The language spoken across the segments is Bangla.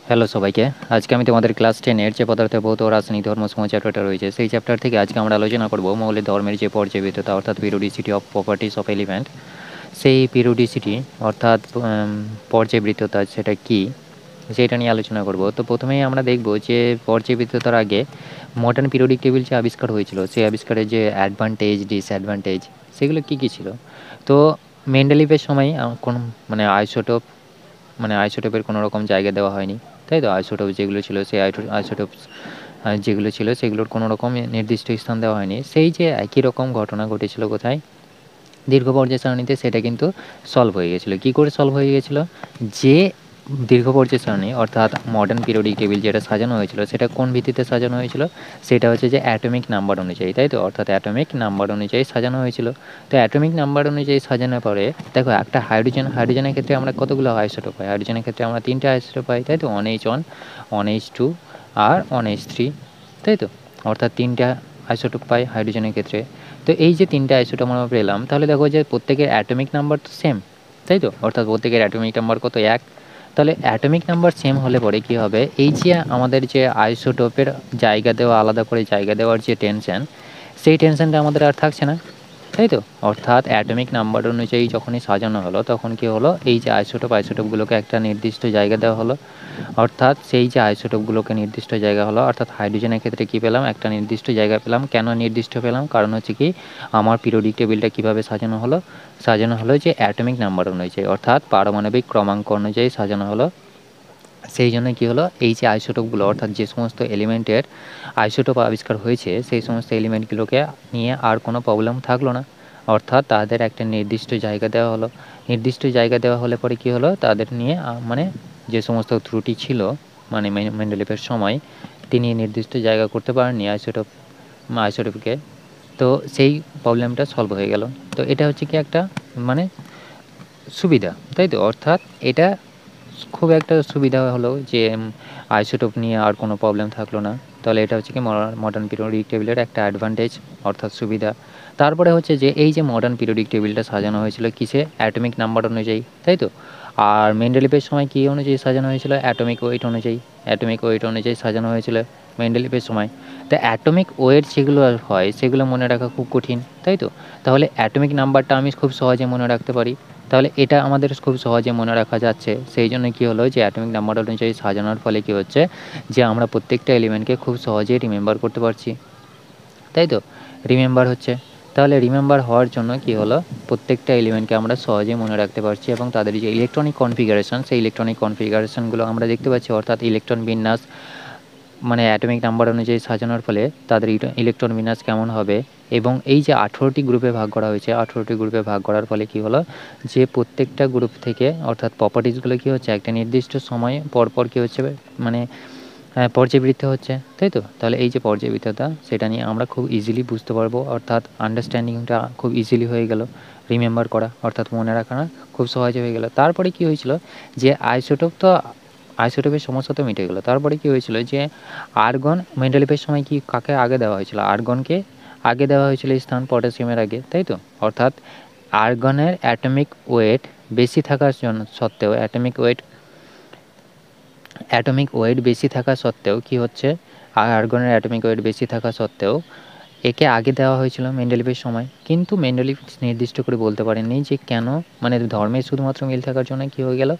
হ্যালো সবাইকে। আজকে আমি তোমাদের ক্লাস 10 এর যে পদার্থ ভৌত ও রাসায়নিক ধর্মসমূহ চ্যাপ্টারটা রয়েছে সেই চ্যাপ্টার থেকে আজকে আমরা আলোচনা করব মৌলের ধর্মের যে পর্যায়বৃত্ততা অর্থাৎ পিরিওডিসিটি অফ প্রপার্টিস অফ এলিমেন্ট। সেই পিরিওডিসিটি অর্থাৎ পর্যায়বৃত্ততা সেটা কি সেটা নিয়ে আলোচনা করব। তো প্রথমেই আমরা দেখব যে পর্যায়বৃত্ততার আগে মডার্ন পিরিয়ডিক টেবিল যে আবিষ্কার হয়েছিল সেই আবিষ্কারের যে অ্যাডভান্টেজ ডিসঅ্যাডভান্টেজ সেগুলো কি কি ছিল। তো মেন্ডেলিভের সময় কোন আইসোটোপের কোনো রকম জায়গা দেওয়া হয়নি, তাই তো। আইসোটোপ যেগুলো ছিল সেই আইসোটোপস যেগুলো ছিল সেগুলোর কোনো রকম নির্দিষ্ট স্থান দেওয়া হয়নি। সেই যে একই রকম ঘটনা ঘটেছিল কোথায়, দীর্ঘ পর্যায় সারণীতে, সেটা কিন্তু সলভ হয়ে গেছিলো। কী করে সলভ হয়ে গেছিলো? যে দীর্ঘ পর্যায় সারণী অর্থাৎ মডার্ন পিরিয়ডিক টেবিল যেটা সাজানো হয়েছিল সেটা কোন ভিত্তিতে সাজানো হয়েছিল? সেটা হচ্ছে যে অ্যাটমিক নাম্বার অনুযায়ী, তাই তো। অর্থাৎ অ্যাটমিক নাম্বার অনুযায়ী সাজানো হয়েছিল। তো অ্যাটমিক নাম্বার অনুযায়ী সাজানোর পরে দেখো একটা হাইড্রোজেনের ক্ষেত্রে আমরা কতগুলো আইসোটোপ পাই? হাইড্রোজেনের ক্ষেত্রে আমরা 3টে আইসোটোপ পাই, তাই তো। 1H1, 1H2 আর 1H3, তাই তো। অর্থাৎ 3টা আইসোটোপ পাই হাইড্রোজেনের ক্ষেত্রে। তো এই যে 3টে আইসোটোপ আমরা পেলাম, তাহলে দেখো যে প্রত্যেকের অ্যাটমিক নাম্বার তো সেম, তাই তো। অর্থাৎ প্রত্যেকের অ্যাটমিক নাম্বার কত? 1। তাহলে অ্যাটমিক নাম্বার সেম হলে পরে কী হবে? এই যে আমাদের যে আইসোটোপের জায়গা দেওয়া, আলাদা করে জায়গা দেওয়ার যে টেনশন, সেই টেনশনটা আমাদের আর থাকছে না, তাই তো। অর্থাৎ অ্যাটমিক নাম্বার অনুযায়ী যখনই সাজানো হলো তখন কী হলো? এই যে আইসোটোপগুলোকে একটা নির্দিষ্ট জায়গা দেওয়া হলো। অর্থাৎ সেই যে আইসোটোপগুলোকে নির্দিষ্ট জায়গা হলো, অর্থাৎ হাইড্রোজেনের ক্ষেত্রে কী পেলাম? একটা নির্দিষ্ট জায়গা পেলাম। কেন নির্দিষ্ট পেলাম? কারণ হচ্ছে কি, আমার পিরিয়ডিক টেবিলটা কীভাবে সাজানো হলো? সাজানো হলো যে অ্যাটমিক নাম্বার অনুযায়ী, অর্থাৎ পারমাণবিক ক্রমাঙ্ক অনুযায়ী সাজানো হলো। সেই জন্য কী হলো? এই যে আইসোটোপগুলো অর্থাৎ যে সমস্ত এলিমেন্টের আইসোটোপ আবিষ্কার হয়েছে সেই সমস্ত এলিমেন্টগুলোকে নিয়ে আর কোনো প্রবলেম থাকলো না। অর্থাৎ তাদের একটা নির্দিষ্ট জায়গা দেওয়া হলো। নির্দিষ্ট জায়গা দেওয়া হলে পরে কী হলো? তাদের নিয়ে মানে যে সমস্ত ত্রুটি ছিল, মানে মেন্ডেলিভের সময় তিনি নির্দিষ্ট জায়গা করতে পারেননি আইসোটোপকে, তো সেই প্রবলেমটা সলভ হয়ে গেল। তো এটা হচ্ছে কি একটা মানে সুবিধা, তাই তো। অর্থাৎ এটা খুব একটা সুবিধা হলো যে আইসোটোপ নিয়ে আর কোনো প্রবলেম থাকলো না। তাহলে এটা হচ্ছে কি মডার্ন পিরিয়ডিক টেবিলের একটা অ্যাডভান্টেজ অর্থাৎ সুবিধা। তারপরে হচ্ছে যে এই যে মডার্ন পিরিয়ডিক টেবিলটা সাজানো হয়েছিল কিসে? অ্যাটমিক নাম্বার অনুযায়ী, তাই তো। আর মেন্ডেলিভের সময় কী অনুযায়ী সাজানো হয়েছিল? অ্যাটমিক ওয়েট অনুযায়ী সাজানো হয়েছিল মেন্ডেলিভের সময়। তো অ্যাটমিক ওয়েট যেগুলো হয় সেগুলো মনে রাখা খুব কঠিন, তাই তো। তাহলে অ্যাটমিক নাম্বারটা আমি খুব সহজে মনে রাখতে পারি, তাহলে এটা আমাদের খুব সহজে মনে রাখা যাচ্ছে। সেই জন্য কী হলো? যে অ্যাটমিক নাম্বার অনুযায়ী সাজানোর ফলে কী হচ্ছে? যে আমরা প্রত্যেকটা এলিমেন্টকে খুব সহজেই রিমেম্বার করতে পারছি, তাই তো। রিমেম্বার হচ্ছে, তাহলে রিমেম্বার হওয়ার জন্য কী হলো? প্রত্যেকটা এলিমেন্টকে আমরা সহজেই মনে রাখতে পারছি এবং তাদের যে ইলেকট্রনিক কনফিগারেশন সেই ইলেকট্রনিক কনফিগারেশনগুলো আমরা দেখতে পাচ্ছি। অর্থাৎ ইলেকট্রন বিন্যাস মানে অ্যাটমিক নাম্বার অনুযায়ী সাজানোর ফলে তাদের ইলেকট্রন বিন্যাস কেমন হবে। এবং এই যে 18টি গ্রুপে ভাগ করা হয়েছে, 18টি গ্রুপে ভাগ করার ফলে কী হলো? যে প্রত্যেকটা গ্রুপ থেকে অর্থাৎ প্রপার্টিসগুলো কী হচ্ছে? একটা নির্দিষ্ট সময় পর কী হচ্ছে? মানে পর্যায়বৃত্ত হচ্ছে, তাই তো। তাহলে এই যে পর্যায়বৃত্ততা সেটা নিয়ে আমরা খুব ইজিলি বুঝতে পারবো, অর্থাৎ আন্ডারস্ট্যান্ডিংটা খুব ইজিলি হয়ে গেল। রিমেম্বার করা অর্থাৎ মনে রাখা খুব সহজে হয়ে গেল। তারপরে কী হয়েছিল? যে আইসোটোপের সমস্যা তো মিটে গেল। তারপরে কী হয়েছিল? যে আর্গন মেন্ডেলিভের সময় কি কাকে আগে দেওয়া হয়েছিল? আর্গনকে আগে দেওয়া হয়েছিল স্থান পটাশিয়ামের আগে, তাই তো। অর্থাৎ আর্গনের অ্যাটমিক ওয়েট বেশি থাকার জন্য সত্ত্বেও অ্যাটমিক ওয়েট বেশি থাকা সত্ত্বেও কী হচ্ছে? আর্গনের অ্যাটমিক ওয়েট বেশি থাকা সত্ত্বেও একে আগে দেওয়া হয়েছিল মেন্ডেলিভের সময়। কিন্তু মেন্ডেলিভ নির্দিষ্ট করে বলতে পারেননি যে কেন, মানে ধর্মের শুধুমাত্র মিল থাকার জন্য কী হয়ে গেল?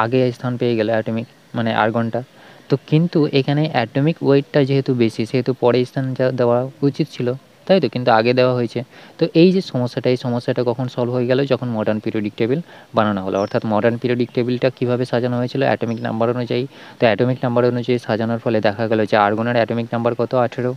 আগে স্থান পেয়ে গেল অ্যাটমিক মানে আর্গনটা। তো কিন্তু এখানে অ্যাটমিক ওয়েটটা যেহেতু বেশি সেহেতু পরে স্থান দেওয়া উচিত ছিল, তাই তো। কিন্তু আগে দেওয়া হয়েছে। তো এই যে সমস্যাটা, এই সমস্যাটা কখন সলভ হয়ে গেল? যখন মডার্ন পিরিয়ডিক টেবিল বানানো হলো। অর্থাৎ মডার্ন পিরিয়ডিক টেবিলটা কীভাবে সাজানো হয়েছিল? অ্যাটমিক নাম্বার অনুযায়ী। তো অ্যাটমিক নাম্বার অনুযায়ী সাজানোর ফলে দেখা গেল যে আর্গনের অ্যাটমিক নাম্বার কত? 18,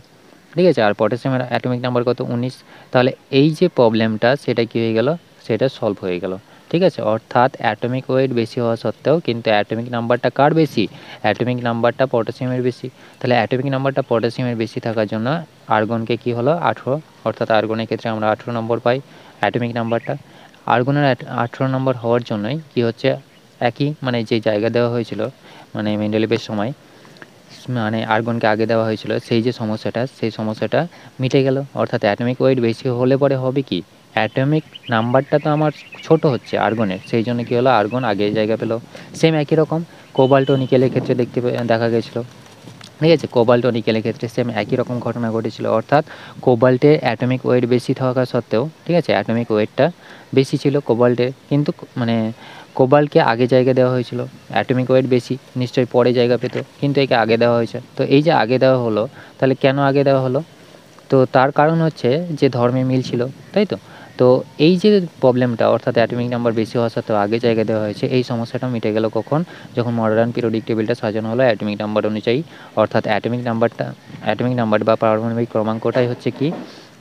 ঠিক আছে। আর পটাশিয়ামের অ্যাটমিক নাম্বার কত? 19। তাহলে এই যে প্রবলেমটা সেটা কী হয়ে গেল? সেটা সলভ হয়ে গেল, ঠিক আছে। অর্থাৎ অ্যাটমিক ওয়েট বেশি হওয়া সত্ত্বেও কিন্তু অ্যাটমিক নাম্বারটা কার বেশি? অ্যাটমিক নাম্বারটা পটাশিয়ামের বেশি। তাহলে অ্যাটমিক নাম্বারটা পটাশিয়ামের বেশি থাকার জন্য আর্গনকে কী হলো? 18। অর্থাৎ আর্গনের ক্ষেত্রে আমরা 18 নম্বর পাই অ্যাটমিক নাম্বারটা। আর্গনের 18 নম্বর হওয়ার জন্যই কী হচ্ছে? একই মানে যে জায়গা দেওয়া হয়েছিল মানে মেন্ডেলিভের সময়, মানে আর্গনকে আগে দেওয়া হয়েছিল, সেই যে সমস্যাটা সেই সমস্যাটা মিটে গেল। অর্থাৎ অ্যাটমিক ওয়েট বেশি হলে পরে হবে কি? অ্যাটমিক নাম্বারটা তো আমার ছোট হচ্ছে আর্গনের, সেই জন্য কী হলো, আর্গন আগে জায়গা পেলো। সেম একই রকম কোবাল্ট ও নিকেলের ক্ষেত্রে দেখা গেছিলো, ঠিক আছে। কোবাল্ট ও নিকেলের ক্ষেত্রে সেম একই রকম ঘটনা ঘটেছিল, অর্থাৎ কোবাল্টের অ্যাটমিক ওয়েট বেশি থাকা সত্ত্বেও, ঠিক আছে, অ্যাটমিক ওয়েটটা বেশি ছিল কোবাল্টের, কিন্তু মানে কোবাল্টকে আগে জায়গা দেওয়া হয়েছিল, অ্যাটমিক ওয়েট বেশি, নিশ্চয়ই পরে জায়গা পেত, কিন্তু একে আগে দেওয়া হয়েছে। তো এই যে আগে দেওয়া হলো, তাহলে কেন আগে দেওয়া হলো? তো তার কারণ হচ্ছে যে ধর্মে মিল ছিল, তাই তো। তো এই যে প্রবলেমটা, অর্থাৎ অ্যাটমিক নাম্বার বেশি হওয়া সত্ত্বেও আগে জায়গা দেওয়া হয়েছে, এই সমস্যাটা মিটে গেল কখন? যখন মডার্ন পিরিয়ডিক টেবিলটা সাজানো হলো অ্যাটমিক নাম্বার অনুযায়ী। অর্থাৎ অ্যাটমিক নাম্বার বা পারমাণবিক ক্রমাঙ্কটাই হচ্ছে কি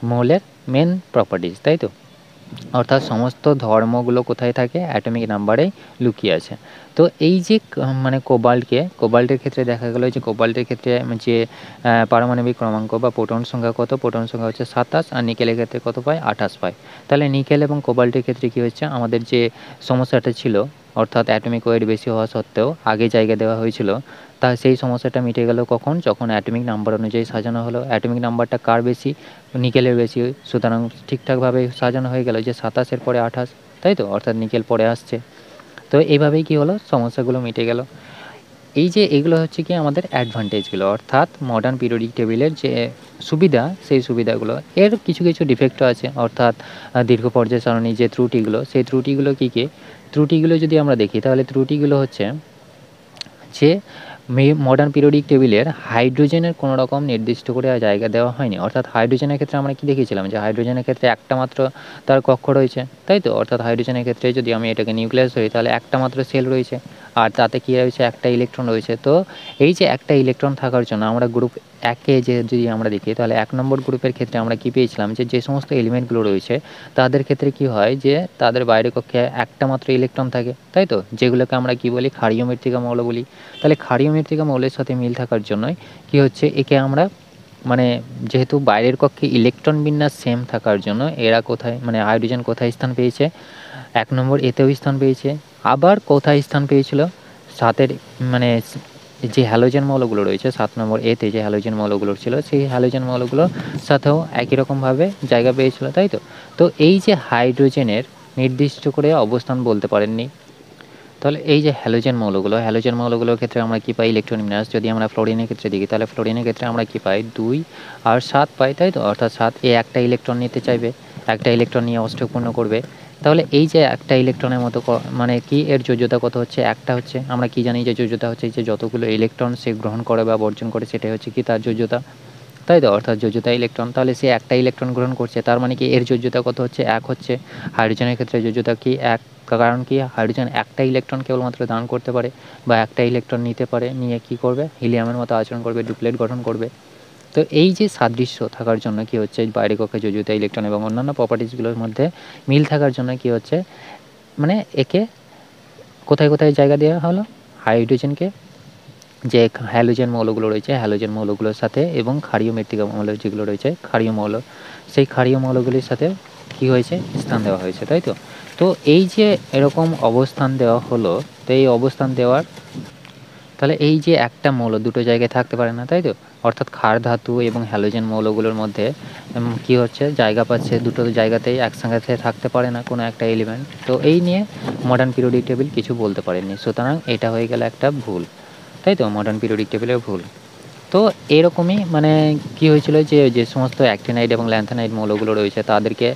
মৌলের মেন প্রপার্টিজ, তাই তো। অর্থাৎ সমস্ত ধর্মগুলো কোথায় থাকে? অ্যাটমিক নাম্বারেই লুকিয়ে আছে। তো এই যে মানে কোবাল্টের ক্ষেত্রে দেখা গেল যে কোবাল্টের ক্ষেত্রে যে পারমাণবিক ক্রমাঙ্ক বা প্রোটন সংখ্যা কত? প্রোটন সংখ্যা হচ্ছে 27, আর নিকেলের ক্ষেত্রে কত পায়? 28 পায়। তাহলে নিকেল এবং কোবাল্টের ক্ষেত্রে কী হচ্ছে, আমাদের যে সমস্যাটা ছিল, অর্থাৎ অ্যাটমিক ওয়েট বেশি হওয়া সত্ত্বেও আগে জায়গা দেওয়া হয়েছিল, তা সেই সমস্যাটা মিটে গেল কখন? যখন অ্যাটমিক নাম্বার অনুযায়ী সাজানো হলো। অ্যাটমিক নাম্বারটা কার বেশি? নিকেলের বেশি, সুতরাং ঠিকঠাকভাবে সাজানো হয়ে গেল যে 27-এর পরে 28, তাই তো, অর্থাৎ নিকেল পরে আসছে। তো এইভাবেই কী হলো, সমস্যাগুলো মিটে গেল। এই যে এগুলো হচ্ছে কি আমাদের অ্যাডভান্টেজগুলো, অর্থাৎ মডার্ন পিরিয়ডিক টেবিলের যে সুবিধা, সেই সুবিধাগুলো। এর কিছু কিছু ডিফেক্টও আছে, অর্থাৎ দীর্ঘ পর্যায় সারণীর যে ত্রুটিগুলো, সেই ত্রুটিগুলো কী কী? ত্রুটিগুলো যদি আমরা দেখি, তাহলে ত্রুটিগুলো হচ্ছে যে মডার্ন পিরিয়ডিক টেবিলের হাইড্রোজেনের কোনো রকম নির্দিষ্ট করে জায়গা দেওয়া হয়নি। অর্থাৎ হাইড্রোজেনের ক্ষেত্রে আমরা কি দেখিয়েছিলাম, যে হাইড্রোজেনের ক্ষেত্রে একটা মাত্র তার কক্ষ রয়েছে, তাই তো। অর্থাৎ হাইড্রোজেনের ক্ষেত্রে যদি আমি এটাকে নিউক্লিয়াস ধরি, তাহলে একটা মাত্র সেল রয়েছে, আর তাতে কী রয়েছে? একটা ইলেকট্রন রয়েছে। তো এই যে একটা ইলেকট্রন থাকার জন্য আমরা গ্রুপ একে যদি আমরা দেখি, তাহলে 1 নম্বর গ্রুপের ক্ষেত্রে আমরা কী পেয়েছিলাম, যে সমস্ত এলিমেন্টগুলো রয়েছে তাদের ক্ষেত্রে কী হয়, যে তাদের বাইরের কক্ষে একটা মাত্র ইলেকট্রন থাকে, তাই তো, যেগুলোকে আমরা কী বলি? ক্ষারীয় মৃত্তিকা মৌল বলি। তাহলে ক্ষারীয় মৃত্তিকা মৌলের সাথে মিল থাকার জন্যই কী হচ্ছে, একে আমরা মানে যেহেতু বাইরের কক্ষে ইলেকট্রন বিন্যাস সেম থাকার জন্য এরা কোথায়, মানে হাইড্রোজেন কোথায় স্থান পেয়েছে? 1 নম্বর এতেও স্থান পেয়েছে। আবার কোথায় স্থান পেয়েছিল? 7-এর মানে যে হ্যালোজেন মৌলগুলো রয়েছে, 7 নম্বর এতে যে হ্যালোজেন মৌলগুলো ছিল, সেই হ্যালোজেন মৌলগুলোর সাথেও একই রকমভাবে জায়গা পেয়েছিল, তাই তো। তো এই যে হাইড্রোজেনের নির্দিষ্ট করে অবস্থান বলতে পারেননি। তাহলে এই যে হ্যালোজেন মৌলগুলোর ক্ষেত্রে আমরা কী পাই? ইলেকট্রন বিন্যাস। যদি আমরা ফ্লোরিনের ক্ষেত্রে দেখি, তাহলে ফ্লোরিনের ক্ষেত্রে আমরা কী পাই? 2 আর 7 পাই, তাই তো। অর্থাৎ 7 একটা ইলেকট্রন নিতে চাইবে, একটা ইলেকট্রন নিয়ে অষ্টক পূর্ণ করবে। তাহলে এই যে একটা ইলেকট্রনের মতো মানে কি এর যোজ্যতা কত হচ্ছে? একটা হচ্ছে। আমরা কি জানি যে যোজ্যতা হচ্ছে যে যতগুলো ইলেকট্রন সে গ্রহণ করে বা বর্জন করে, সেটাই হচ্ছে কি তার যোজ্যতা, তাই তো। অর্থাৎ যোজ্যতা ইলেকট্রন। তাহলে সে একটা ইলেকট্রন গ্রহণ করছে, তার মানে কি এর যোজ্যতা কত হচ্ছে? 1 হচ্ছে। হাইড্রোজেনের ক্ষেত্রে যোজ্যতা কি? 1। কারণ কি হাইড্রোজেন একটা ইলেকট্রন কেবলমাত্র দান করতে পারে বা একটা ইলেকট্রন নিতে পারে, নিয়ে কি করবে? হিলিয়ামের মতো আচরণ করবে, ডুপ্লেট গঠন করবে। তো এই যে সাদৃশ্য থাকার জন্য কি হচ্ছে, বাইরে কক্ষে যোজ্যতা ইলেকট্রন এবং অন্যান্য প্রপার্টিজগুলোর মধ্যে মিল থাকার জন্য কি হচ্ছে, মানে একে কোথায় কোথায় জায়গা দেওয়া হলো? হাইড্রোজেনকে যে হ্যালোজেন মৌলগুলো রয়েছে, হ্যালোজেন মৌলগুলোর সাথে এবং ক্ষারীয় মৃত্তিকা মৌল যেগুলো রয়েছে, ক্ষারীয় মৌল, সেই ক্ষারীয় মৌলগুলির সাথে কী হয়েছে? স্থান দেওয়া হয়েছে, তাই তো। তো এই যে এরকম অবস্থান দেওয়া হলো, তো এই অবস্থান দেওয়ার তাহলে এই যে একটা মৌল দুটো জায়গায় থাকতে পারে না, তাই তো। অর্থাৎ ক্ষার ধাতু এবং হ্যালোজেন মৌলগুলোর মধ্যে কী হচ্ছে? জায়গা পাচ্ছে, দুটো জায়গাতেই একসঙ্গে থাকতে পারে না কোনো একটা এলিমেন্ট। তো এই নিয়ে মডার্ন পিরিয়ডিক টেবিল কিছু বলতে পারেনি, সুতরাং এটা হয়ে গেল একটা ভুল, তাই তো, মডার্ন পিরিয়ডিক টেবিলের ভুল। তো এরকমই মানে কী হয়েছিল, যে সমস্ত অ্যাক্টিনাইড এবং ল্যান্থানাইড মৌলগুলো রয়েছে তাদেরকে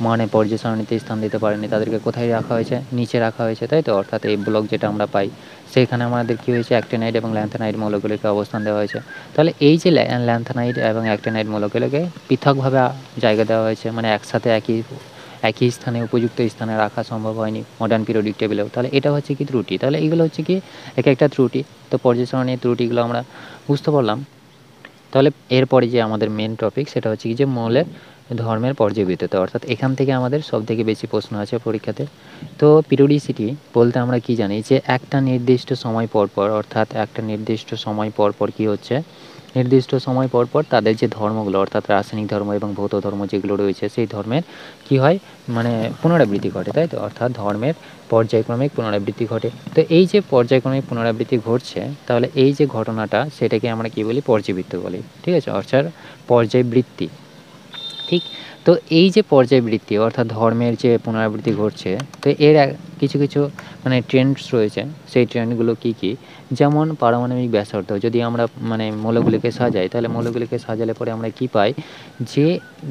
মানে পর্যায় সারণীতে স্থান দিতে পারেনি, তাদেরকে কোথায় রাখা হয়েছে? নিচে রাখা হয়েছে, তাই তো। অর্থাৎ এই ব্লক যেটা আমরা পাই, সেখানে আমাদের কী হয়েছে? অ্যাক্টিনাইড এবং ল্যান্থানাইড মৌলগুলিকে অবস্থান দেওয়া হয়েছে। তাহলে এই যে ল্যান্থানাইড এবং অ্যাক্টিনাইড মৌলগুলোকে পৃথকভাবে জায়গা দেওয়া হয়েছে, মানে একসাথে একই স্থানে উপযুক্ত স্থানে রাখা সম্ভব হয়নি মডার্ন পিরিয়ডিক টেবিলেও। তাহলে এটা হচ্ছে কি ত্রুটি। তাহলে এগুলো হচ্ছে কি এক একটা ত্রুটি। তো পর্যায় সারণীর ত্রুটিগুলো আমরা বুঝতে পারলাম। তাহলে এরপরে যে আমাদের মেন টপিক, সেটা হচ্ছে কি যে মৌলের ধর্মের পর্যায়বৃত্ততা। অর্থাৎ এখান থেকে আমাদের সবথেকে বেশি প্রশ্ন আছে পরীক্ষাতে। তো পিরিয়ডিসিটি বলতে আমরা কি জানি, যে একটা নির্দিষ্ট সময় পর পর, অর্থাৎ একটা নির্দিষ্ট সময় পর পর কী হচ্ছে, নির্দিষ্ট সময় পর পর তাদের যে ধর্মগুলো, অর্থাৎ রাসায়নিক ধর্ম এবং ভৌত ধর্ম যেগুলো রয়েছে, সেই ধর্মের কী হয়, মানে পুনরাবৃত্তি ঘটে, তাই তো। অর্থাৎ ধর্মের পর্যায়ক্রমিক পুনরাবৃত্তি ঘটে। তো এই যে পর্যায়ক্রমিক পুনরাবৃত্তি ঘটছে, তাহলে এই যে ঘটনাটা, সেটাকে আমরা কী বলি? পর্যায়বৃত্ত বলি, ঠিক আছে। অর্থাৎ পর্যায়বৃত্তি। ঠিক। তো এই যে পর্যায়বৃত্তি অর্থাৎ ধর্মের যে পুনরাবৃত্তি ঘটছে, তো এর কিছু, কিছু মানে ট্রেন্ডস রয়েছে। সেই ট্রেন্ডগুলো কী, কী? যেমন পারমাণবিক ব্যাসার্ধ যদি আমরা মানে মৌলগুলিকে সাজাই, তাহলে মৌলগুলিকে সাজালে পরে আমরা কী পাই? যে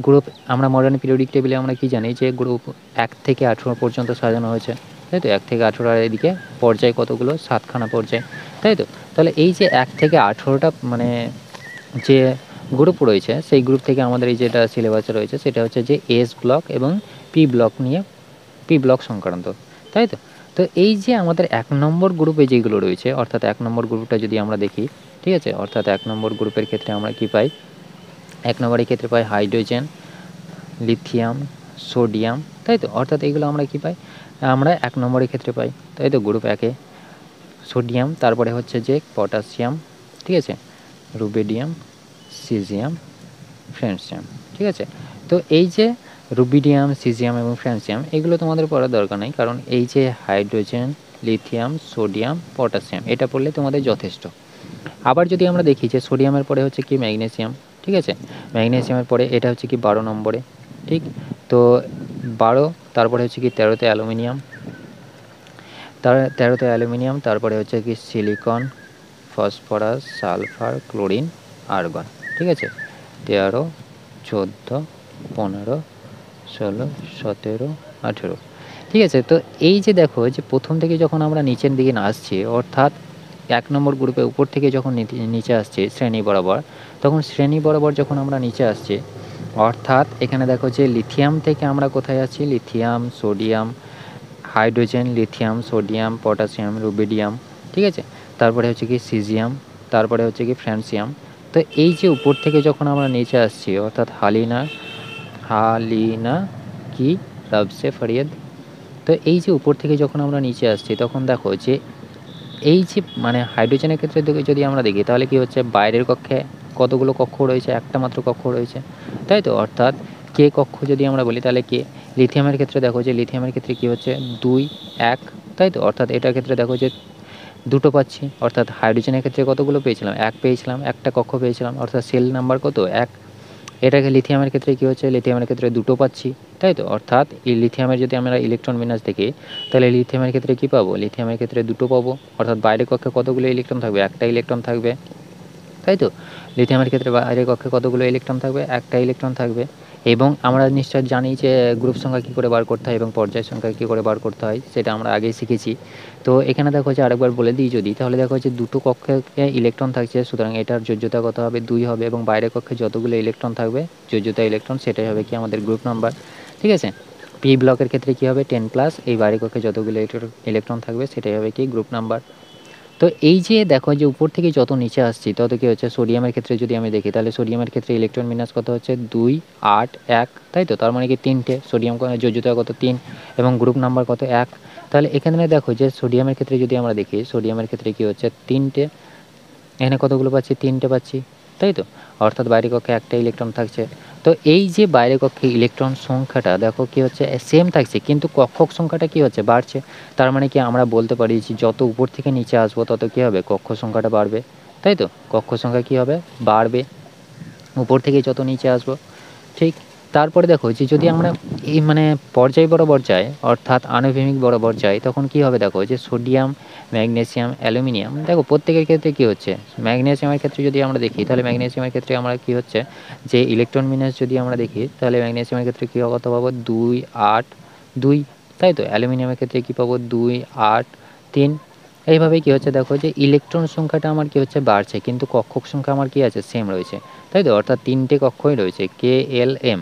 গ্রুপ আমরা মডার্ন পিরিয়ডিক টেবিলে আমরা কী জানি? যে গ্রুপ 1 থেকে 18 পর্যন্ত সাজানো হয়েছে, তাই তো? 1 থেকে 18 আর এদিকে পর্যায় কতগুলো? 7 খানা পর্যায়, তাই তো? তাহলে এই যে 1 থেকে 18টা মানে যে গ্রুপ রয়েছে, সেই গ্রুপ থেকে আমাদের এই যেটা সিলেবাসে রয়েছে সেটা হচ্ছে যে এস ব্লক এবং পি ব্লক নিয়ে, পি ব্লক সংক্রান্ত, তাই তো? তো এই যে আমাদের 1 নম্বর গ্রুপে যেগুলো রয়েছে, অর্থাৎ 1 নম্বর গ্রুপটা যদি আমরা দেখি, ঠিক আছে? অর্থাৎ 1 নম্বর গ্রুপের ক্ষেত্রে আমরা কী পাই? 1 নম্বরের ক্ষেত্রে পাই হাইড্রোজেন, লিথিয়াম, সোডিয়াম, তাই তো? অর্থাৎ এগুলো আমরা কী পাই? আমরা 1 নম্বরের ক্ষেত্রে পাই, তাই তো? গ্রুপ 1 এ সোডিয়াম, তারপরে হচ্ছে যে পটাশিয়াম, ঠিক আছে? রুবিডিয়াম, সিজিয়াম, ফ্রান্সিয়াম, ঠিক আছে? তো এই যে রুবিডিয়াম, সিজিয়াম এবং ফ্রান্সিয়াম এগুলো তোমাদের পড়ার দরকার নেই, কারণ এই যে হাইড্রোজেন, লিথিয়াম, সোডিয়াম, পটাশিয়াম এটা পড়লে তোমাদের যথেষ্ট। আবার যদি আমরা দেখি যে সোডিয়ামের পরে হচ্ছে কি ম্যাগনেসিয়াম, ঠিক আছে? ম্যাগনেসিয়ামের পরে এটা হচ্ছে কি 12 নম্বরে, ঠিক? তো 12, তারপরে হচ্ছে কি 13তে অ্যালুমিনিয়াম, 13তে অ্যালুমিনিয়াম, তারপরে হচ্ছে কি silicon, phosphorus, sulphur, chlorine, argon, ঠিক আছে? 13, 14, 15, 16, 17, 18, ঠিক আছে? তো এই যে দেখো যে প্রথম থেকে যখন আমরা নিচের দিকে আসছি, অর্থাৎ 1 নম্বর গ্রুপে উপর থেকে যখন নিচে আসছি শ্রেণী বরাবর, তখন শ্রেণী বরাবর যখন আমরা নিচে আসছি, অর্থাৎ এখানে দেখো যে লিথিয়াম থেকে আমরা কোথায় আছি? Lithium, sodium, hydrogen, lithium, sodium, potassium, rubidium, ঠিক আছে? তারপরে হচ্ছে কি সিজিয়াম, তারপরে হচ্ছে কি ফ্রান্সিয়াম। তো এই যে উপর থেকে যখন আমরা নিচে আসছি, অর্থাৎ হালিনা কি রবসে ফরিয়াদ। তো এই যে উপর থেকে যখন আমরা নিচে আসছি, তখন দেখো যে এই যে মানে হাইড্রোজেনের ক্ষেত্রে যদি আমরা দেখি, তাহলে কি হচ্ছে? বাইরের কক্ষে কতগুলো কক্ষ রয়েছে? একটা মাত্র কক্ষ রয়েছে, তাই তো? অর্থাৎ কে কক্ষ যদি আমরা বলি, তাহলে কে? লিথিয়ামের ক্ষেত্রে দেখো যে লিথিয়ামের ক্ষেত্রে কী হচ্ছে? 2, 1, তাই তো? অর্থাৎ এটার ক্ষেত্রে দেখো যে দুটো পাচ্ছি। অর্থাৎ হাইড্রোজেনের ক্ষেত্রে কতগুলো পেয়েছিলাম? 1 পেয়েছিলাম, একটা কক্ষ পেয়েছিলাম, অর্থাৎ সেল নাম্বার কত? 1। এটাকে লিথিয়ামের ক্ষেত্রে কী হচ্ছে? লিথিয়ামের ক্ষেত্রে 2টো পাচ্ছি, তাই তো? অর্থাৎ এই লিথিয়ামের যদি আমরা ইলেকট্রন বিন্যাস দেখি, তাহলে লিথিয়ামের ক্ষেত্রে কী পাবো? লিথিয়ামের ক্ষেত্রে 2টো পাবো, অর্থাৎ বাইরের কক্ষে কতগুলো ইলেকট্রন থাকবে? একটা ইলেকট্রন থাকবে, তাই তো? লিথিয়ামের ক্ষেত্রে বাইরের কক্ষে কতগুলো ইলেকট্রন থাকবে? একটা ইলেকট্রন থাকবে। এবং আমরা নিশ্চয় জানি যে গ্রুপ সংখ্যা কী করে বার করতে হয় এবং পর্যায় সংখ্যা কী করে বার করতে হয়, সেটা আমরা আগেই শিখেছি। তো এখানে দেখো যে আরেকবার বলে দিই যদি, তাহলে দেখো যে দুটো কক্ষে ইলেকট্রন থাকছে, সুতরাং এটার যোজ্যতা কত হবে? 2 হবে, এবং বাইরের কক্ষে যতগুলো ইলেকট্রন থাকবে যোজ্যতা ইলেকট্রন, সেটাই হবে কি আমাদের গ্রুপ নাম্বার, ঠিক আছে? পি ব্লকের ক্ষেত্রে কী হবে? 10+, এই বাইরের কক্ষে যতগুলো ইলেকট্রন থাকবে সেটাই হবে কি গ্রুপ নাম্বার। তো এই যে দেখো যে উপর থেকে যত নিচে আসছি তত কী হচ্ছে? সোডিয়ামের ক্ষেত্রে যদি আমি দেখি, তাহলে সোডিয়ামের ক্ষেত্রে ইলেকট্রন বিন্যাস কত হচ্ছে? 2, 8, 1, তাই তো? তার মানে কি 3টে সোডিয়াম, যোজ্যতা কত? 3, এবং গ্রুপ নাম্বার কত? 1। তাহলে এখানে দেখো যে সোডিয়ামের ক্ষেত্রে যদি আমরা দেখি, সোডিয়ামের ক্ষেত্রে কী হচ্ছে? 3টে, এখানে কতগুলো পাচ্ছি? 3টে পাচ্ছি, তাই তো? অর্থাৎ বাইরের কক্ষে একটা ইলেকট্রন থাকছে। তো এই যে বাইরের কক্ষে ইলেকট্রন সংখ্যাটা দেখো কী হচ্ছে? সেম থাকছে, কিন্তু কক্ষক সংখ্যাটা কী হচ্ছে? বাড়ছে। তার মানে কি আমরা বলতে পারি যে যত উপর থেকে নিচে আসবো তত কী হবে? কক্ষ সংখ্যাটা বাড়বে, তাই তো? কক্ষ সংখ্যা কী হবে? বাড়বে উপর থেকে যত নিচে আসবো, ঠিক। তারপরে দেখো যে যদি আমরা এই মানে পর্যায় বরাবর যাই, অর্থাৎ আণুভূমিক বরাবর যাই, তখন কী হবে? দেখো যে সোডিয়াম, ম্যাগনেসিয়াম, অ্যালুমিনিয়াম, দেখো প্রত্যেকের ক্ষেত্রে কী হচ্ছে? ম্যাগনেসিয়ামের ক্ষেত্রে যদি আমরা দেখি, তাহলে ম্যাগনেসিয়ামের ক্ষেত্রে আমরা কী হচ্ছে? যে ইলেকট্রন বিন্যাস যদি আমরা দেখি, তাহলে ম্যাগনেসিয়ামের ক্ষেত্রে কী কত পাবো? 2, 8, 2, তাই তো? অ্যালুমিনিয়ামের ক্ষেত্রে কী পাবো? 2, 8, 3। এইভাবে কী হচ্ছে? দেখো যে ইলেকট্রন সংখ্যাটা আমার কী হচ্ছে? বাড়ছে, কিন্তু কক্ষক সংখ্যা আমার কী আছে? সেম রয়েছে, তাই তো? অর্থাৎ 3টে কক্ষই রয়েছে, KLM,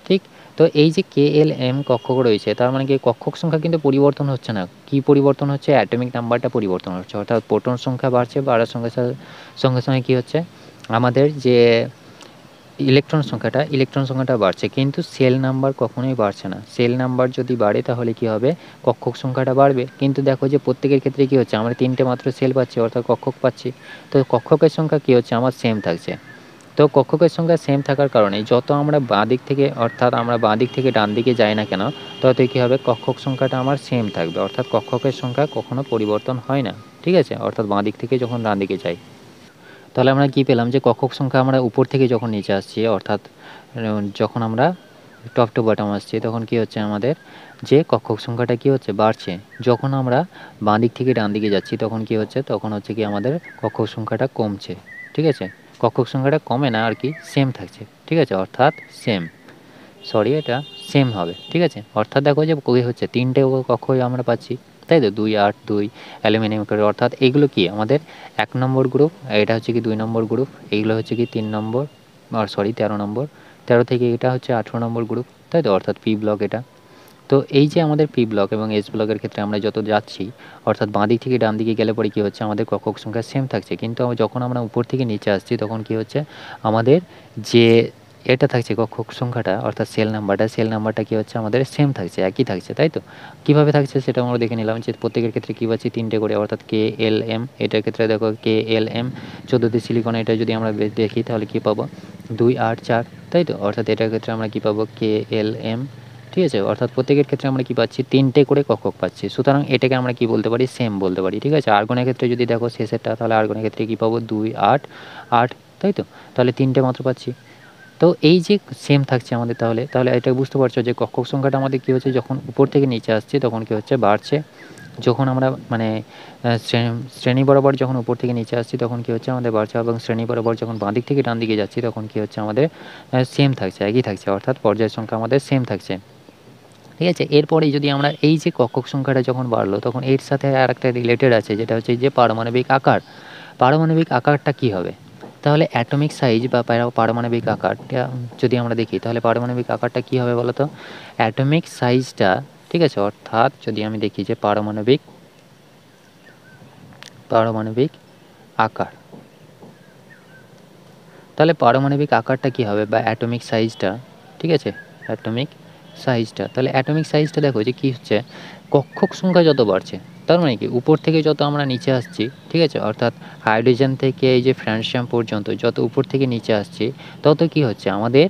ঠিক। তো এই যে KLM কক্ষক রয়েছে, তার মানে কি কক্ষক সংখ্যা কিন্তু পরিবর্তন হচ্ছে না। কি পরিবর্তন হচ্ছে? অ্যাটমিক নাম্বারটা পরিবর্তন হচ্ছে, অর্থাৎ প্রোটন সংখ্যা বাড়ছে, বাড়ার সঙ্গে সঙ্গে সঙ্গে কী হচ্ছে? আমাদের যে ইলেকট্রন সংখ্যাটা বাড়ছে, কিন্তু সেল নাম্বার কখনোই বাড়ছে না। সেল নাম্বার যদি বাড়ে তাহলে কী হবে? কক্ষক সংখ্যাটা বাড়বে। কিন্তু দেখো যে প্রত্যেকের ক্ষেত্রে কী হচ্ছে? আমরা 3টে মাত্র সেল পাচ্ছি, অর্থাৎ কক্ষক পাচ্ছি। তো কক্ষকের সংখ্যা কী হচ্ছে? আমার সেম থাকছে। তো কক্ষকের সংখ্যা সেম থাকার কারণে যত আমরা বাঁ দিক থেকে, অর্থাৎ আমরা বাঁ দিক থেকে ডান দিকে যাই না কেন, ততই কী হবে? কক্ষক সংখ্যাটা আমার সেম থাকবে, অর্থাৎ কক্ষকের সংখ্যা কখনো পরিবর্তন হয় না, ঠিক আছে? অর্থাৎ বাঁ দিক থেকে যখন ডান দিকে যাই। তাহলে আমরা কি পেলাম যে কক্ষক সংখ্যা আমরা উপর থেকে যখন নিচে আসছি, অর্থাৎ যখন আমরা টপ টু বটম আসছি, তখন কি হচ্ছে আমাদের যে কক্ষক সংখ্যাটা কি হচ্ছে বাড়ছে। যখন আমরা বাঁ দিক থেকে ডান দিকে যাচ্ছি তখন কি হচ্ছে, তখন হচ্ছে কি আমাদের কক্ষক সংখ্যাটা কমছে। ঠিক আছে, কক্ষক সংখ্যাটা কমে না আর কি, সেম থাকছে। ঠিক আছে, অর্থাৎ সেম, সরি এটা সেম হবে। ঠিক আছে, অর্থাৎ দেখো যে কই হচ্ছে 3টে কক্ষই আমরা পাচ্ছি, তাই তো 2, 8, 2 অ্যালুমিনিয়াম করে, অর্থাৎ এইগুলো কি আমাদের 1 নম্বর গ্রুপ, এটা হচ্ছে কি 2 নম্বর গ্রুপ, এইগুলো হচ্ছে কি 3 নম্বর, আর সরি 13 নম্বর, 13 থেকে এটা হচ্ছে 18 নম্বর গ্রুপ, তাই তো, অর্থাৎ পি ব্লক এটা। তো এই যে আমাদের পি ব্লক এবং এস ব্লকের ক্ষেত্রে আমরা যত যাচ্ছি, অর্থাৎ বাঁ দিক থেকে ডান দিকে গেলে পরে কী হচ্ছে, আমাদের কক্ষক সংখ্যা সেম থাকছে, কিন্তু যখন আমরা উপর থেকে নিচে আসছি তখন কী হচ্ছে, আমাদের যে এটা থাকছে কক্ষক সংখ্যাটা, অর্থাৎ সেল নাম্বারটা কী হচ্ছে আমাদের সেম থাকছে, একই থাকছে, তাই তো। কীভাবে থাকছে সেটা আমরা দেখে নিলাম, যে প্রত্যেকের ক্ষেত্রে কী পাচ্ছি 3টে করে, অর্থাৎ কে এল এম, এটার ক্ষেত্রে দেখো কে এল এম 14তে সিলিকন, এটা যদি আমরা দেখি তাহলে কী পাবো 2, 8, 4, তাই তো, অর্থাৎ এটার ক্ষেত্রে আমরা কী পাবো কে এল এম। ঠিক আছে, অর্থাৎ প্রত্যেকের ক্ষেত্রে আমরা কি পাচ্ছি 3টে করে কক্ষক পাচ্ছি, সুতরাং এটাকে আমরা কি বলতে পারি, সেম বলতে পারি। ঠিক আছে, আর্গনের ক্ষেত্রে যদি দেখো শেষেরটা, তাহলে আর্গনের ক্ষেত্রে কি পাবো 2, 8, 8, তাই তো, তাহলে 3টে মাত্র পাচ্ছি। তো এই যে সেম থাকছে আমাদের, তাহলে তাহলে এটা বুঝতে পারছো যে কক্ষক সংখ্যাটা আমাদের কী হচ্ছে, যখন উপর থেকে নিচে আসছে তখন কী হচ্ছে বাড়ছে, যখন আমরা মানে শ্রেণী বরাবর যখন উপর থেকে নিচে আসছি তখন কী হচ্ছে আমাদের বাড়ছে, এবং শ্রেণী বরাবর যখন বাঁ দিক থেকে ডান দিকে যাচ্ছি তখন কী হচ্ছে আমাদের সেম থাকছে, একই থাকছে, অর্থাৎ পর্যায় সংখ্যা আমাদের সেম থাকছে। ঠিক আছে, এরপরে যদি আমরা এই যে কক্ষক সংখ্যাটা যখন বাড়লো তখন এর সাথে আর একটা রিলেটেড আছে, যেটা হচ্ছে যে পারমাণবিক আকার। পারমাণবিক আকারটা কি হবে, তাহলে অ্যাটমিক সাইজ বা পারমাণবিক আকারটা যদি আমরা দেখি, তাহলে পারমাণবিক আকারটা কি হবে বলো তো, অ্যাটমিক সাইজটা। ঠিক আছে, অর্থাৎ যদি আমি দেখি যে পারমাণবিক আকার, তাহলে পারমাণবিক আকারটা কি হবে বা অ্যাটমিক সাইজটা। ঠিক আছে, অ্যাটমিক সাইজটা, তাহলে অ্যাটমিক সাইজটা দেখো যে কী হচ্ছে, কক্ষক সংখ্যা যত বাড়ছে, তার মানে কি উপর থেকে যত আমরা নিচে আসছি, ঠিক আছে, অর্থাৎ হাইড্রোজেন থেকে এই যে ফ্রান্সিয়াম পর্যন্ত যত উপর থেকে নিচে আসছি, তত কি হচ্ছে আমাদের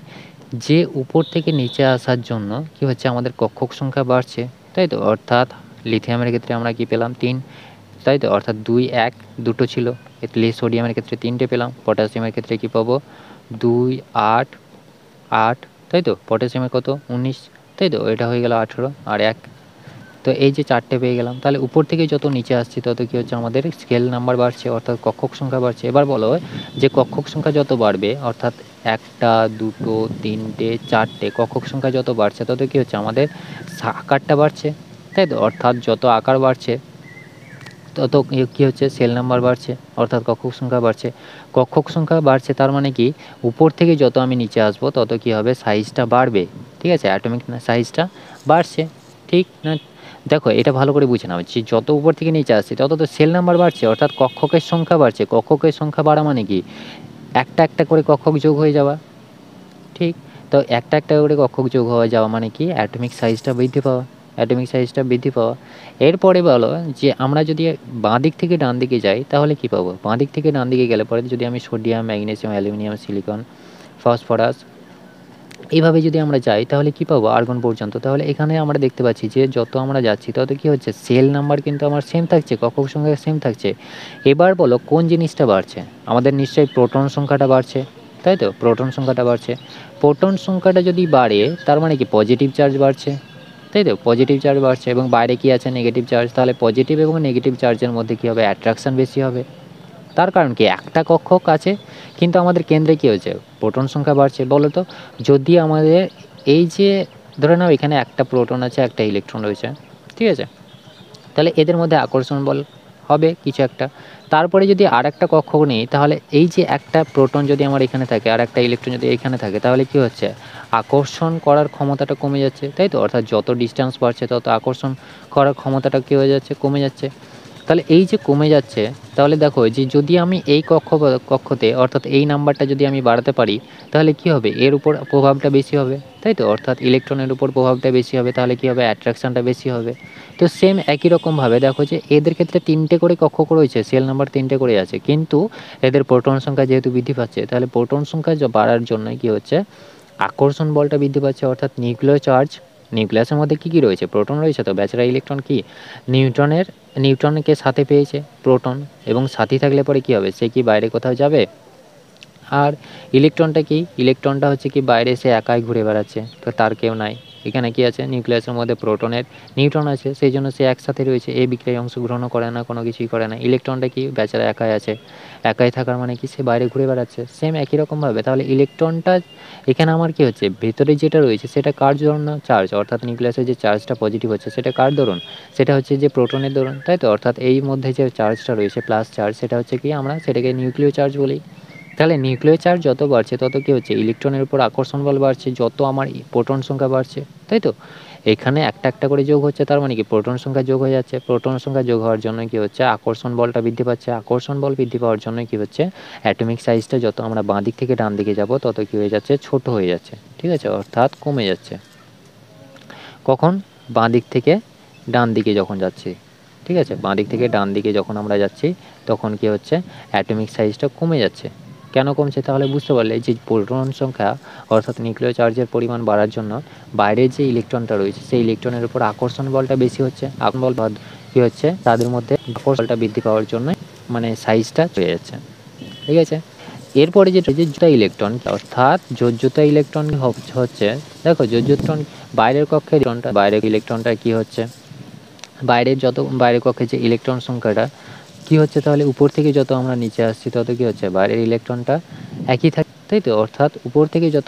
যে উপর থেকে নিচে আসার জন্য কি হচ্ছে আমাদের কক্ষক সংখ্যা বাড়ছে, তাই তো, অর্থাৎ লিথিয়ামের ক্ষেত্রে আমরা কি পেলাম 3, তাই তো, অর্থাৎ 2, 1, 2টো ছিল, এতে সোডিয়ামের ক্ষেত্রে 3টে পেলাম, পটাশিয়ামের ক্ষেত্রে কি পাবো 2, 8, 8, তাই তো, পটাশিয়ামের কত 19, তাই তো, এটা হয়ে গেল 18 আর 1, তো এই যে 4টে পেয়ে গেলাম। তাহলে উপর থেকে যত নিচে আসছি তত কী হচ্ছে আমাদের স্কেল নাম্বার বাড়ছে, অর্থাৎ কক্ষক সংখ্যা বাড়ছে। এবার বলো যে কক্ষক সংখ্যা যত বাড়বে, অর্থাৎ 1টা 2টো 3টে 4টে কক্ষক সংখ্যা যত বাড়ছে তত কী হচ্ছে আমাদের আকারটা বাড়ছে, তাই তো, অর্থাৎ যত আকার বাড়ছে তত কী হচ্ছে সেল নাম্বার বাড়ছে, অর্থাৎ কক্ষক সংখ্যা বাড়ছে। কক্ষক সংখ্যা বাড়ছে তার মানে কি উপর থেকে যত আমি নিচে আসবো তত কী হবে সাইজটা বাড়বে। ঠিক আছে, অ্যাটমিক সাইজটা বাড়ছে, ঠিক না। দেখো এটা ভালো করে বুঝে নাও, যে যত উপর থেকে নিচে আসছে তত তো সেল নাম্বার বাড়ছে, অর্থাৎ কক্ষকের সংখ্যা বাড়ছে। কক্ষকের সংখ্যা বাড়া মানে কি একটা একটা করে কক্ষক যোগ হয়ে যাওয়া, ঠিক। তো একটা একটা করে কক্ষক যোগ হয়ে যাওয়া মানে কি অ্যাটমিক সাইজটা বৃদ্ধি পাওয়া, অ্যাটমিক সাইজটা বৃদ্ধি পাওয়া। এরপরে বলো যে আমরা যদি বাঁ দিক থেকে ডান দিকে যাই তাহলে কি পাবো, বাঁ দিক থেকে ডান দিকে গেলে পরে যদি আমি sodium, magnesium, aluminium, silicon, phosphorus এইভাবে যদি আমরা যাই তাহলে কি পাবো আর্গন পর্যন্ত। তাহলে এখানে আমরা দেখতে পাচ্ছি যে যত আমরা যাচ্ছি তত কি হচ্ছে সেল নাম্বার কিন্তু আমার সেম থাকছে, কক্ষক সংখ্যা সেম থাকছে। এবার বলো কোন জিনিসটা বাড়ছে, আমাদের নিশ্চয়ই প্রোটন সংখ্যাটা বাড়ছে, তাই তো, প্রোটন সংখ্যাটা বাড়ছে। প্রোটন সংখ্যাটা যদি বাড়ে তার মানে কি পজিটিভ চার্জ বাড়ছে, তাই তো, পজিটিভ চার্জ বাড়ছে, এবং বাইরে কি আছে নেগেটিভ চার্জ, তাহলে পজিটিভ এবং নেগেটিভ চার্জের মধ্যে কী হবে অ্যাট্রাকশান বেশি হবে। তার কারণ কি একটা কক্ষক আছে কিন্তু আমাদের কেন্দ্রে কী হয়েছে প্রোটন সংখ্যা বাড়ছে। বলো তো যদি আমাদের এই যে ধরে নাও এখানে একটা প্রোটন আছে একটা ইলেকট্রন রয়েছে, ঠিক আছে, তাহলে এদের মধ্যে আকর্ষণ বল হবে কিছু একটা। তারপরে যদি আর একটা কক্ষক নিই তাহলে এই যে একটা প্রোটন যদি আমার এখানে থাকে আর একটা ইলেকট্রন যদি এখানে থাকে তাহলে কি হচ্ছে আকর্ষণ করার ক্ষমতাটা কমে যাচ্ছে, তাই তো, অর্থাৎ যত ডিস্টেন্স বাড়ছে তত আকর্ষণ করার ক্ষমতাটা কী হয়ে যাচ্ছে কমে যাচ্ছে। তাহলে এই যে কমে যাচ্ছে, তাহলে দেখো যে যদি আমি এই কক্ষতে অর্থাৎ এই নাম্বারটা যদি আমি বাড়াতে পারি তাহলে কি হবে এর উপর প্রভাবটা বেশি হবে, তাই তো, অর্থাৎ ইলেকট্রনের উপর প্রভাবটা বেশি হবে, তাহলে কি হবে অ্যাট্রাকশানটা বেশি হবে। তো সেম একই রকমভাবে দেখো যে এদের ক্ষেত্রে 3টে করে কক্ষক রয়েছে, সেল নাম্বার 3টে করে আছে, কিন্তু এদের প্রোটন সংখ্যা যেহেতু বৃদ্ধি পাচ্ছে তাহলে প্রোটন সংখ্যা বাড়ার জন্য কি হচ্ছে আকর্ষণ বলটা বৃদ্ধি পাচ্ছে, অর্থাৎ নিউক্লিয় চার্জ নিউক্লিয়াসের মধ্যে কী কী রয়েছে? প্রোটন রয়েছে তো, বেচারা ইলেকট্রন কি নিউট্রনকে সাথে পেয়েছে প্রোটন, এবং সাথী থাকলে পরে কী হবে, সে কি বাইরে কোথাও যাবে? আর ইলেকট্রনটা কি, ইলেকট্রনটা হচ্ছে কি বাইরে সে একাই ঘুরে বেড়াচ্ছে, তো তার কেউ নাই। এখানে কি আছে, নিউক্লিয়াসের মধ্যে প্রোটনের নিউট্রন আছে, সেই জন্য সে একসাথে রয়েছে, এই বিক্রিয়ায় অংশগ্রহণও করে না, কোনো কিছুই করে না। ইলেকট্রনটা কি বেচারা একাই আছে, একাই থাকার মানে কি সে বাইরে ঘুরে বেড়াচ্ছে। সেম একই রকমভাবে তাহলে ইলেকট্রনটা এখানে আমার কি হচ্ছে, ভেতরে যেটা রয়েছে সেটা কার জন্য চার্জ, অর্থাৎ নিউক্লিয়াসের যে চার্জটা পজিটিভ হচ্ছে সেটা কার দরুন, সেটা হচ্ছে যে প্রোটনের দরুন, তাই তো। অর্থাৎ এই মধ্যে যে চার্জটা রয়েছে প্লাস চার্জ, সেটা হচ্ছে কি আমরা সেটাকে নিউক্লিয় চার্জ বলি। তাহলে নিউক্লিয় চার্জ যত বাড়ছে তত কী হচ্ছে, ইলেকট্রনের উপর আকর্ষণ বল বাড়ছে, যত আমার প্রোটন সংখ্যা বাড়ছে, তাই তো। এখানে একটা একটা করে যোগ হচ্ছে, তার মানে কি প্রোটন সংখ্যা যোগ হয়ে যাচ্ছে, প্রোটন সংখ্যা যোগ হওয়ার জন্য কি হচ্ছে, আকর্ষণ বলটা বৃদ্ধি পাচ্ছে, আকর্ষণ বল বৃদ্ধি পাওয়ার জন্য কি হচ্ছে, অ্যাটমিক সাইজটা যত আমরা বাঁ দিক থেকে ডান দিকে যাব তত কী হয়ে যাচ্ছে, ছোট হয়ে যাচ্ছে, ঠিক আছে, অর্থাৎ কমে যাচ্ছে। কখন, বাঁ দিক থেকে ডান দিকে যখন যাচ্ছি, ঠিক আছে, বাঁ দিক থেকে ডান দিকে যখন আমরা যাচ্ছি তখন কি হচ্ছে, অ্যাটমিক সাইজটা কমে যাচ্ছে। কেন কমছে তাহলে বুঝতে পারলে, যে প্রোটন সংখ্যা অর্থাৎ নিউক্লিয় চার্জের পরিমাণ বাড়ার জন্য বাইরের যে ইলেকট্রনটা রয়েছে সেই ইলেকট্রনের উপর আকর্ষণ বলটা বেশি হচ্ছে, আকর্ষণ বল কী হচ্ছে, তাদের মধ্যে আকর্ষণ বৃদ্ধি পাওয়ার জন্য মানে সাইজটা হয়ে যাচ্ছে, ঠিক আছে। এরপরে যেটা যে জোড়া ইলেকট্রন, অর্থাৎ জোড়া ইলেকট্রন হচ্ছে, দেখো ইলেকট্রন বাইরের কক্ষে বাইরের ইলেকট্রনটা কি হচ্ছে, বাইরের কক্ষে যে ইলেকট্রন সংখ্যাটা কি হচ্ছে, তাহলে উপর থেকে যত আমরা নিচে আসছি তত কি হচ্ছে, বাইরের ইলেকট্রনটা একই থাকে, তাই তো। অর্থাৎ উপর থেকে যত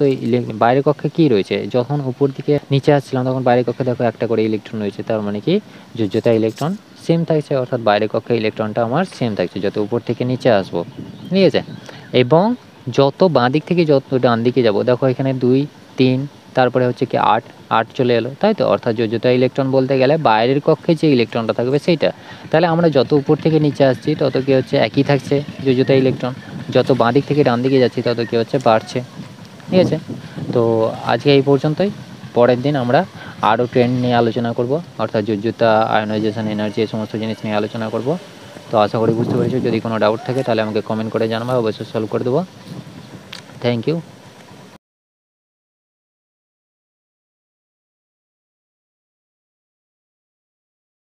বাইরের কক্ষে কি রয়েছে, যখন উপর দিকে নিচে আসছিলাম তখন বাইরের কক্ষে দেখো একটা করে ইলেকট্রন রয়েছে, তার মানে কি যোজ্যতা ইলেকট্রন সেম থাকছে, অর্থাৎ বাইরের কক্ষে ইলেকট্রনটা আমার সেম থাকছে যত উপর থেকে নিচে আসবো, ঠিক আছে। এবং যত বাঁ দিক থেকে যত ডান দিকে যাব, দেখো এখানে 2 3 তারপরে হচ্ছে কি 8 8 চলে এলো, তাই তো। অর্থাৎ যোজ্যতা ইলেকট্রন বলতে গেলে বাইরের কক্ষে যে ইলেকট্রনটা থাকবে সেইটা। তাহলে আমরা যত উপর থেকে নিচে আসছি তত কি হচ্ছে, একই থাকছে যোজ্যতা ইলেকট্রন, যত বাঁ দিক থেকে ডান দিকে যাচ্ছি তত কি হচ্ছে, বাড়ছে, ঠিক আছে। তো আজকে এই পর্যন্তই, পরের দিন আমরা আরও ট্রেন্ড নিয়ে আলোচনা করব, অর্থাৎ যোজ্যতা, আয়নাইজেশন এনার্জি, এই সমস্ত জিনিস নিয়ে আলোচনা করব। তো আশা করি বুঝতে পেরেছো, যদি কোনো ডাউট থাকে তাহলে আমাকে কমেন্ট করে জানাবো, অবশ্যই সলভ করে দেবো। Thank you.